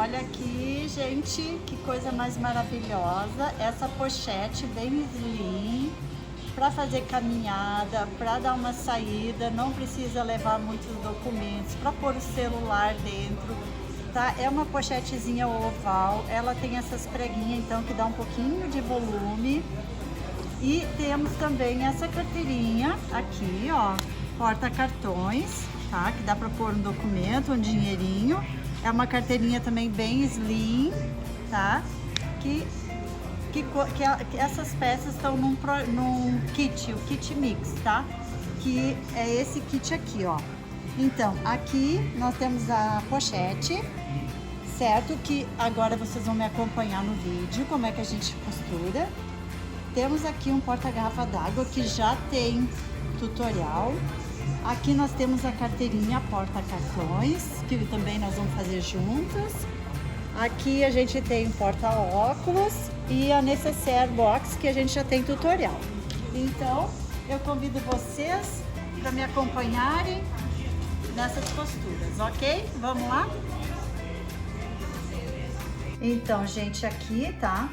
Olha aqui, gente, que coisa mais maravilhosa. Essa pochete bem slim, para fazer caminhada, para dar uma saída, não precisa levar muitos documentos, para pôr o celular dentro, tá? É uma pochetezinha oval, ela tem essas preguinhas, então, que dá um pouquinho de volume. E temos também essa carteirinha aqui, ó, porta-cartões, tá? Que dá para pôr um documento, um dinheirinho. É uma carteirinha também bem slim, tá? Que essas peças estão num kit, o kit mix, tá? Que é esse kit aqui, ó. Então, aqui nós temos a pochete, certo? Que agora vocês vão me acompanhar no vídeo, como é que a gente costura. Temos aqui um porta-garrafa d'água que já tem tutorial. Aqui nós temos a carteirinha porta-cartões, que também nós vamos fazer juntos. Aqui a gente tem o porta-óculos e a necessaire box, que a gente já tem tutorial. Então, eu convido vocês para me acompanharem nessas costuras, ok? Vamos lá? Então, gente, aqui, tá?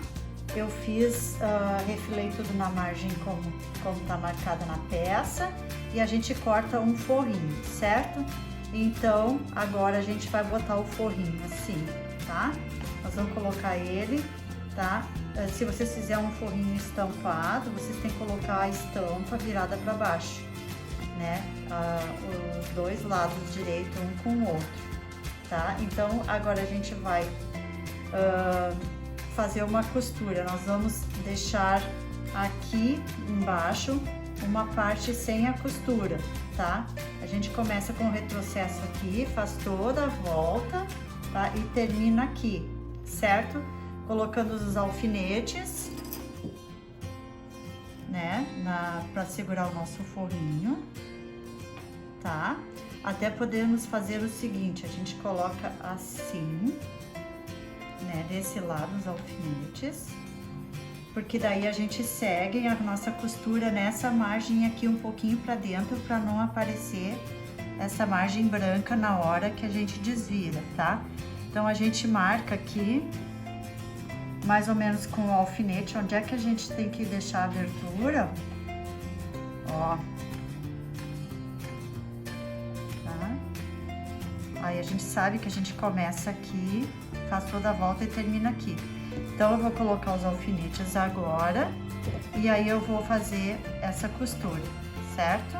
Eu fiz, refilei tudo na margem como tá marcada na peça, e a gente corta um forrinho, certo? Então, agora a gente vai botar o forrinho assim, tá? Nós vamos colocar ele, tá? Se vocês fizerem um forrinho estampado, vocês têm que colocar a estampa virada para baixo, né? Os dois lados, direito um com o outro, tá? Então, agora a gente vai fazer uma costura. Nós vamos deixar aqui embaixo uma parte sem a costura, tá? A gente começa com o retrocesso aqui, faz toda a volta, tá? E termina aqui, certo? Colocando os alfinetes, né? Para segurar o nosso forrinho, tá? Até podemos fazer o seguinte, a gente coloca assim, né? Desse lado os alfinetes, porque daí a gente segue a nossa costura nessa margem aqui um pouquinho para dentro, para não aparecer essa margem branca na hora que a gente desvira, tá? Então a gente marca aqui mais ou menos com o alfinete onde é que a gente tem que deixar a abertura, ó, tá? Aí a gente sabe que a gente começa aqui, faz toda a volta e termina aqui. Então, eu vou colocar os alfinetes agora e aí eu vou fazer essa costura, certo?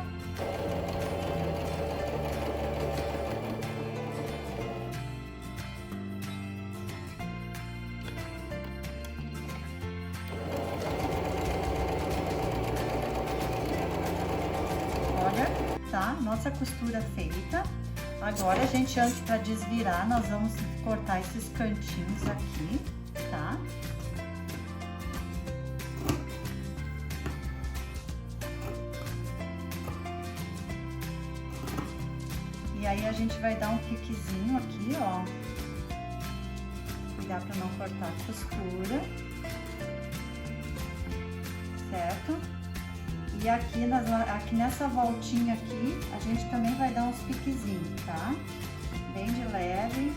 Olha, tá? Nossa costura feita. Agora, a gente, antes para desvirar, nós vamos cortar esses cantinhos aqui, tá? E aí, a gente vai dar um piquezinho aqui, ó. Cuidar para não cortar a costura, certo? E aqui nessa voltinha aqui, a gente também vai dar uns piquezinhos, tá? Bem de leve,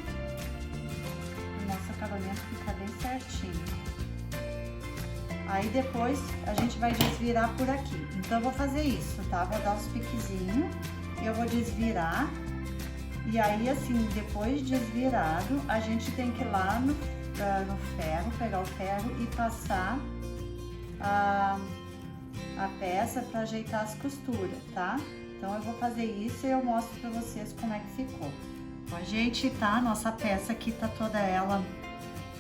o nosso acabamento ficar bem certinho. Aí depois a gente vai desvirar por aqui. Então eu vou fazer isso, tá? Vou dar uns piquezinhos, eu vou desvirar. E aí assim, depois de desvirado, a gente tem que ir lá no ferro, pegar o ferro e passar a peça para ajeitar as costuras, tá? Então eu vou fazer isso e eu mostro para vocês como é que ficou. Ó, gente, tá? Nossa peça aqui tá toda ela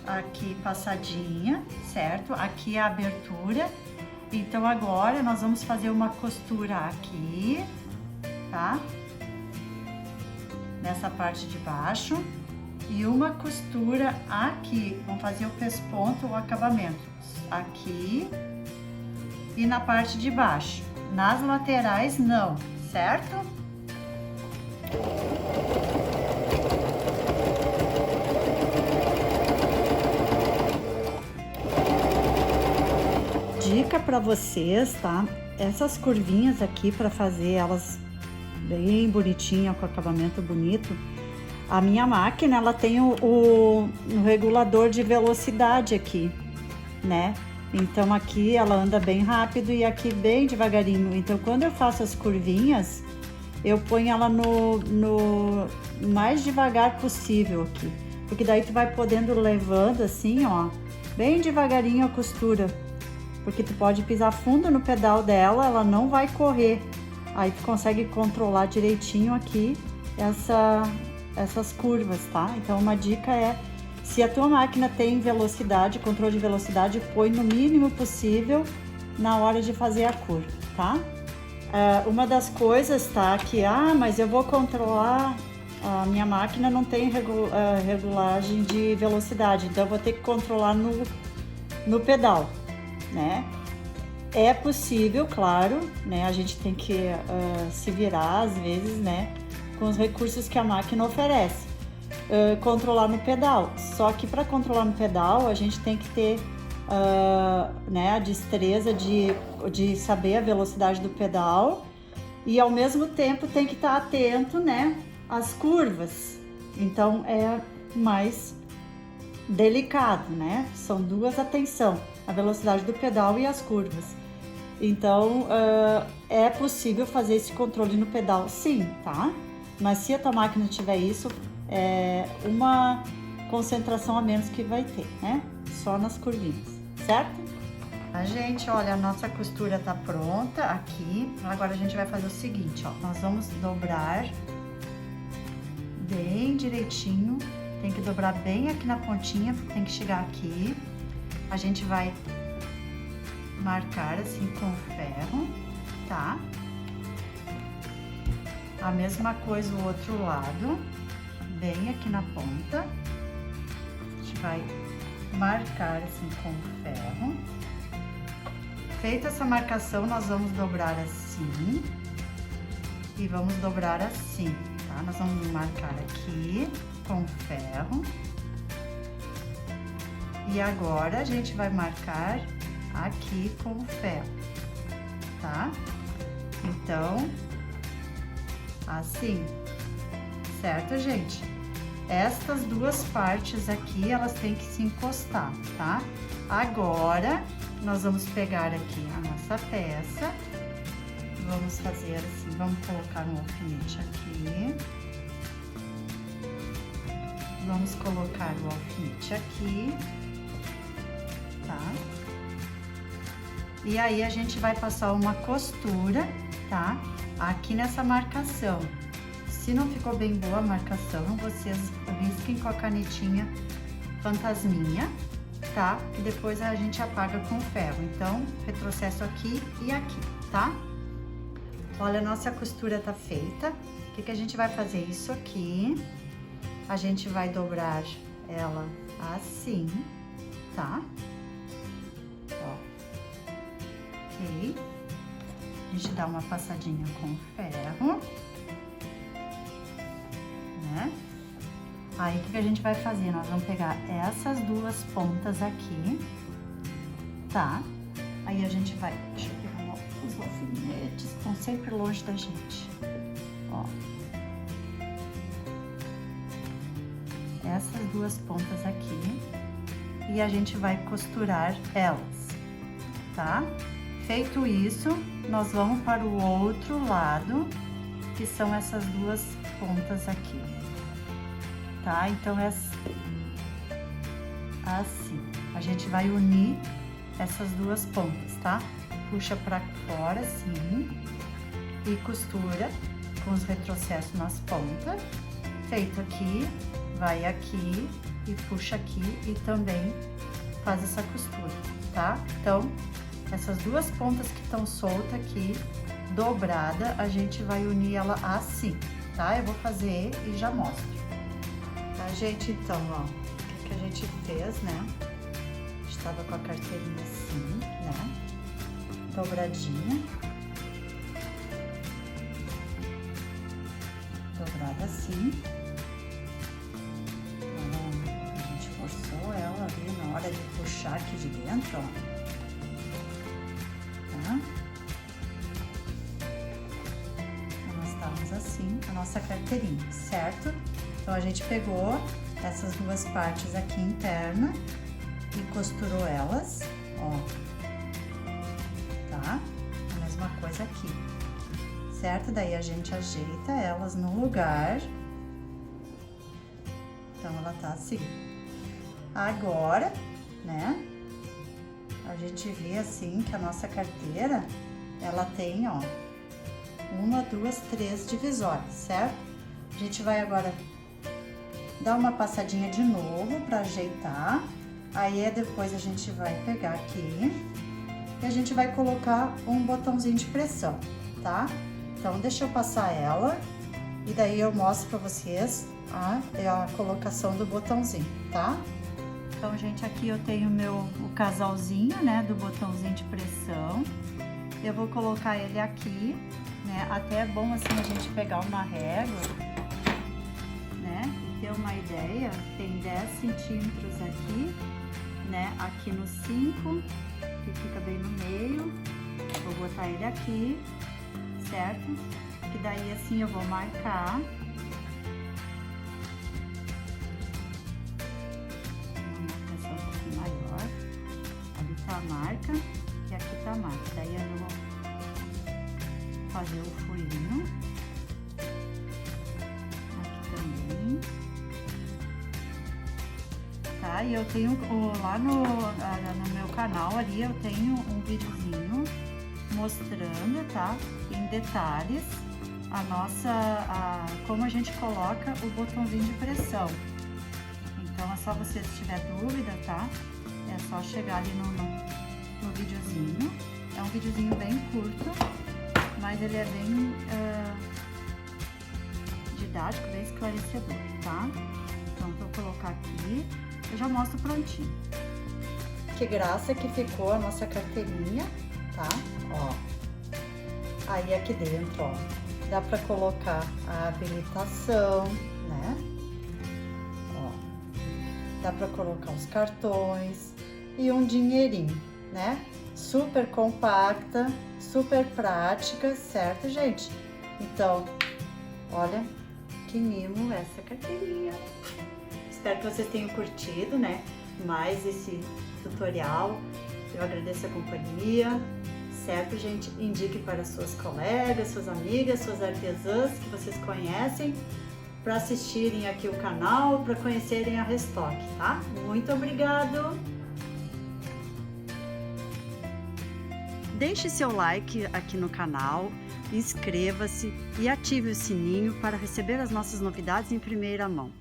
aqui passadinha, certo? Aqui é a abertura. Então agora nós vamos fazer uma costura aqui, tá? Nessa parte de baixo e uma costura aqui. Vamos fazer o pesponto, o acabamento aqui e na parte de baixo. Nas laterais não, certo? Dica para vocês, tá? Essas curvinhas aqui, para fazer elas bem bonitinha, com acabamento bonito, A minha máquina, ela tem o regulador de velocidade aqui, né? Então aqui ela anda bem rápido e aqui bem devagarinho. Então quando eu faço as curvinhas, eu ponho ela no mais devagar possível aqui. Porque daí tu vai podendo levando assim, ó, bem devagarinho a costura. Porque tu pode pisar fundo no pedal dela, ela não vai correr. Aí tu consegue controlar direitinho aqui essas curvas, tá? Então uma dica é, se a tua máquina tem velocidade, controle de velocidade, põe no mínimo possível na hora de fazer a curva, tá? Uma das coisas, tá, que, mas eu vou controlar, a minha máquina não tem regulagem de velocidade, então eu vou ter que controlar no pedal, né? É possível, claro, né? A gente tem que se virar às vezes, né? Com os recursos que a máquina oferece. Controlar no pedal. Só que para controlar no pedal, a gente tem que ter né, a destreza de saber a velocidade do pedal e ao mesmo tempo tem que estar atento, né, às curvas. Então é mais delicado, né? São duas atenção, a velocidade do pedal e as curvas. Então é possível fazer esse controle no pedal, sim, tá? Mas se a tua máquina tiver isso, é uma concentração a menos que vai ter, né? Só nas curvinhas, certo? Gente, olha, a nossa costura tá pronta aqui. Agora a gente vai fazer o seguinte, ó. Nós vamos dobrar bem direitinho. Tem que dobrar bem aqui na pontinha, tem que chegar aqui. A gente vai marcar assim com ferro, tá? A mesma coisa o outro lado, bem aqui na ponta. A gente vai marcar assim com ferro. Feita essa marcação, nós vamos dobrar assim e vamos dobrar assim, tá? Nós vamos marcar aqui com ferro. E agora a gente vai marcar aqui com ferro, tá? Então, assim, certo, gente? Estas duas partes aqui, elas têm que se encostar, tá? Agora, nós vamos pegar aqui a nossa peça, vamos fazer assim, vamos colocar um alfinete aqui, vamos colocar o alfinete aqui, tá? E aí a gente vai passar uma costura, tá? Aqui nessa marcação. Se não ficou bem boa a marcação, vocês risquem com a canetinha fantasminha, tá? E depois a gente apaga com ferro. Então, retrocesso aqui e aqui, tá? Olha, a nossa costura tá feita. O que que a gente vai fazer? Isso aqui, a gente vai dobrar ela assim, tá? Ó. Ok. A gente dá uma passadinha com ferro, né? Aí, o que a gente vai fazer? Nós vamos pegar essas duas pontas aqui, tá? Aí, a gente vai... Deixa eu pegar os alfinetes, estão sempre longe da gente, ó. Essas duas pontas aqui, e a gente vai costurar elas, tá? Feito isso, nós vamos para o outro lado, que são essas duas pontas aqui, tá? Então, é assim. A gente vai unir essas duas pontas, tá? Puxa pra fora, assim, e costura com os retrocessos nas pontas. Feito aqui, vai aqui e puxa aqui e também faz essa costura, tá? Então, essas duas pontas que estão soltas aqui, dobrada, a gente vai unir ela assim, tá? Eu vou fazer e já mostro. Tá, gente? Então, ó, o que a gente fez, né? A gente tava com a carteirinha assim, né? Dobradinha. Dobrada assim. A gente forçou ela ali na hora de puxar aqui de dentro, ó. Nós estamos assim, a nossa carteirinha, certo? Então, a gente pegou essas duas partes aqui interna e costurou elas, ó, tá? A mesma coisa aqui, certo? Daí a gente ajeita elas no lugar. Então, ela tá assim. Agora, né, a gente vê assim que a nossa carteira, ela tem, ó, 1, 2, 3 divisórias, certo? A gente vai agora dar uma passadinha de novo pra ajeitar. Aí depois a gente vai pegar aqui e a gente vai colocar um botãozinho de pressão, tá? Então, deixa eu passar ela e daí eu mostro pra vocês a colocação do botãozinho, tá? Então, gente, aqui eu tenho o casalzinho, né, do botãozinho de pressão. Eu vou colocar ele aqui, né? Até é bom assim a gente pegar uma régua, né? E ter uma ideia. Tem 10 centímetros aqui, né? Aqui no 5, que fica bem no meio. Vou botar ele aqui, certo? Que daí assim eu vou marcar. Uma marcação um pouquinho maior. Ali tá a marca e aqui tá a marca. Daí eu vou fazer o furinho. Aqui também. Tá? E eu tenho lá no meu canal ali, eu tenho um videozinho mostrando, tá? Em detalhes como a gente coloca o botãozinho de pressão. Então é só você, se tiver dúvida, tá? É só chegar ali no videozinho. É um videozinho bem curto, mas ele é bem didático, bem esclarecedor, tá? Então, vou colocar aqui, eu já mostro prontinho. Que graça que ficou a nossa carteirinha, tá? Ó, aí aqui dentro, ó, dá pra colocar a habilitação, né? Ó, dá pra colocar os cartões e um dinheirinho, né? Super compacta, super prática, certo, gente? Então, olha que mimo essa carteirinha. Espero que vocês tenham curtido, né? Mais esse tutorial. Eu agradeço a companhia, certo, gente? Indique para suas colegas, suas amigas, suas artesãs que vocês conhecem, para assistirem aqui o canal, para conhecerem a Restock, tá? Muito obrigado! Deixe seu like aqui no canal, inscreva-se e ative o sininho para receber as nossas novidades em primeira mão.